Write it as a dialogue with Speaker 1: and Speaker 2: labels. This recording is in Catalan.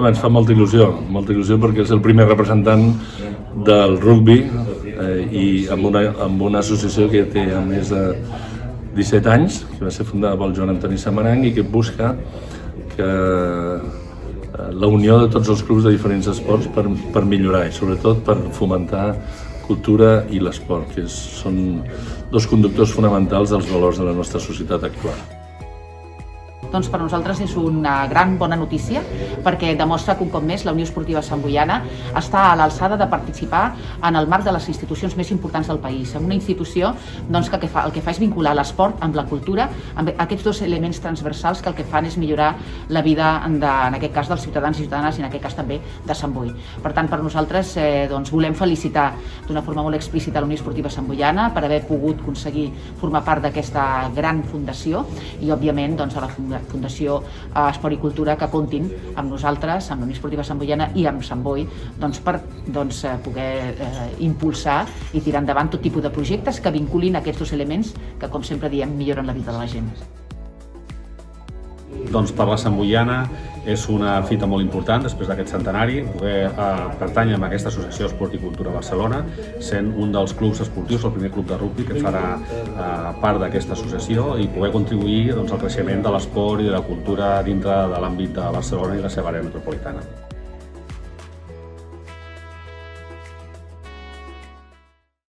Speaker 1: ens fa molta il·lusió perquè és el primer representant del rugby i amb una associació que té més de 17 anys, que va ser fundada pel Joan Antoni Samaranch i que busca que la unió de tots els clubs de diferents esports per millorar i sobretot per fomentar cultura i l'esport, que són dos conductors fonamentals dels valors de la nostra societat actual.
Speaker 2: Doncs per nosaltres és una gran bona notícia perquè demostra que un cop més la Unió Esportiva Santboiana està a l'alçada de participar en el marc de les institucions més importants del país, en una institució doncs, que el que fa és vincular l'esport amb la cultura, amb aquests dos elements transversals que el que fan és millorar la vida, en aquest cas, dels ciutadans i ciutadanes i en aquest cas també de Sant Boi. Per tant, per nosaltres doncs, volem felicitar d'una forma molt explícita la Unió Esportiva Santboiana per haver pogut aconseguir formar part d'aquesta gran fundació i, òbviament, doncs, a la Fundació Esport i Cultura que comptin amb nosaltres, amb la Unió Esportiva Santboiana i amb Sant Boi per poder impulsar i tirar endavant tot tipus de projectes que vinculin aquests dos elements que, com sempre diem, milloren la vida de la gent.
Speaker 3: Doncs per la Santboiana és una fita molt important després d'aquest centenari, poder pertànyer a aquesta associació Esport i Cultura Barcelona, sent un dels clubs esportius, el primer club de rugby que farà part d'aquesta associació i poder contribuir al creixement de l'esport i de la cultura dintre de l'àmbit de Barcelona i la seva àrea metropolitana.